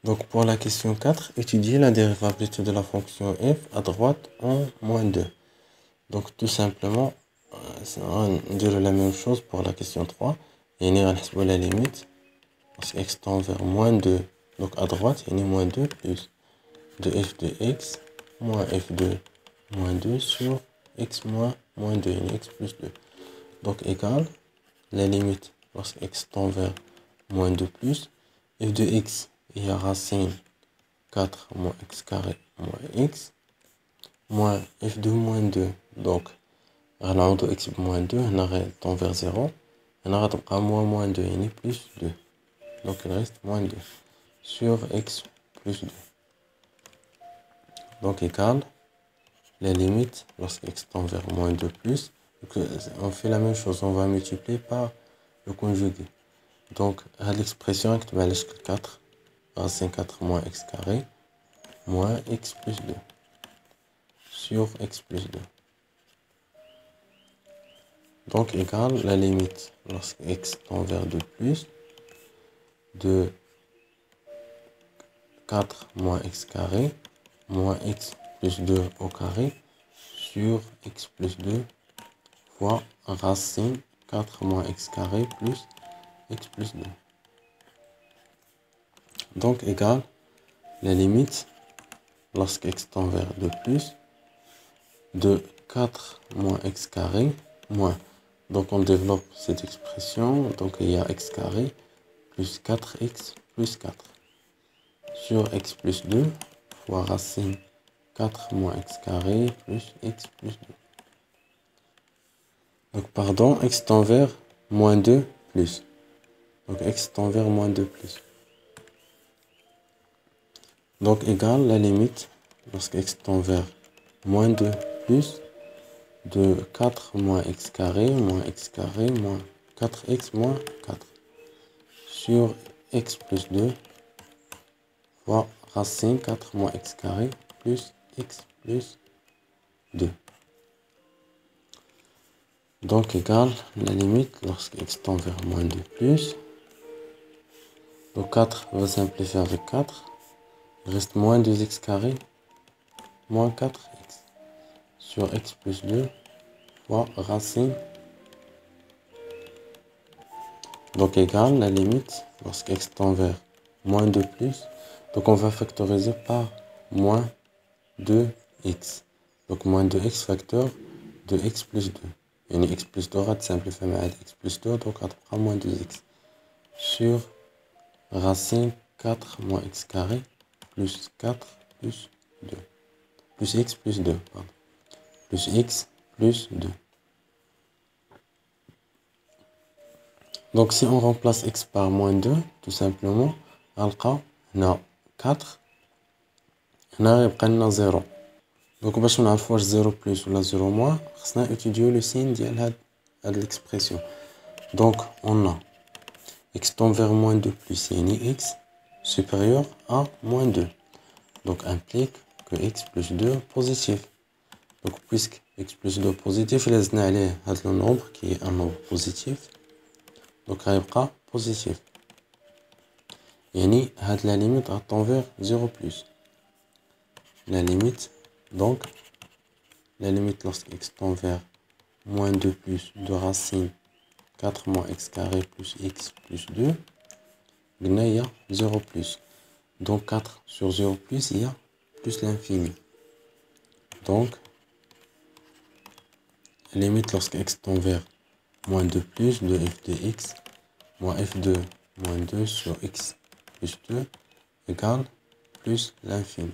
Donc pour la question 4, étudier la dérivabilité de la fonction f à droite en moins 2. Donc tout simplement, on dirait la même chose pour la question 3. Et on va la limite, parce que x tend vers moins 2. Donc à droite, il y a moins 2 plus de f de x moins f de moins 2 sur x moins 2, et x plus 2. Donc égal la limite, lorsque x tend vers moins 2 plus, f de x, il y a racine 4 moins x carré moins x, moins f de moins 2. Donc, on a x moins 2, on arrête tend vers 0, on arrête à moins 2, et plus 2. Donc, il reste moins 2 sur x plus 2. Donc, égal la limite lorsque x tend vers moins 2 plus. Donc, on fait la même chose, on va multiplier par le conjugué. Donc, à l'expression, on va aller jusqu'à 4, racine 4 moins x carré, moins x plus 2, sur x plus 2. Donc, égal la limite, lorsque x tend vers 2 plus, de 4 moins x carré, moins x plus 2 au carré, sur x plus 2, fois racine 4 moins x carré plus x plus 2. Donc, égal la limite, lorsque x tend vers 2 plus, de 4 moins x carré, moins. Donc, on développe cette expression. Donc, il y a x carré plus 4x plus 4 sur x plus 2 fois racine 4 moins x carré plus x plus 2. Donc, pardon, x tend vers moins 2 plus. Donc, x tend vers moins 2 plus. Donc, égal la limite, lorsque x tend vers moins 2 plus, de 4 moins x carré moins 4x moins 4 sur x plus 2 fois racine 4 moins x carré plus x plus 2. Donc égal la limite lorsque x tend vers moins 2 plus. Donc 4 va simplifier avec 4. Il reste moins 2x carré moins 4x sur x plus 2 fois racine. Donc égal la limite lorsque x tend vers moins 2 plus. Donc on va factoriser par moins 2x. Donc moins 2x facteur de x plus 2. Et x plus 2 va simplifier avec x plus 2. Donc on moins 2x sur racine 4 moins x carré plus 4 plus 2. Plus x plus 2. Pardon. Plus x plus 2. Donc si on remplace x par moins 2, tout simplement, on a 4. On a 0. Donc باش نعرفوا واش 0 plus ou 0 moins, خصنا étudier le signe ديال هاد l'expression. Donc on a x tend vers moins 2 plus, yani x supérieur à moins 2. Donc implique que x plus 2 positif. Donc puisque x plus 2 positif, il y a le nombre qui est un nombre positif. Donc il y a positif. Yani la limite tend vers 0 plus. La limite, donc, la limite lorsque x tend vers moins 2 plus de racine 4 moins x carré plus x plus 2, il y a 0 plus. Donc 4 sur 0 plus, il y a plus l'infini. Donc, la limite lorsque x tend vers moins 2 plus de f de x moins f de moins 2 sur x plus 2 égale plus l'infini.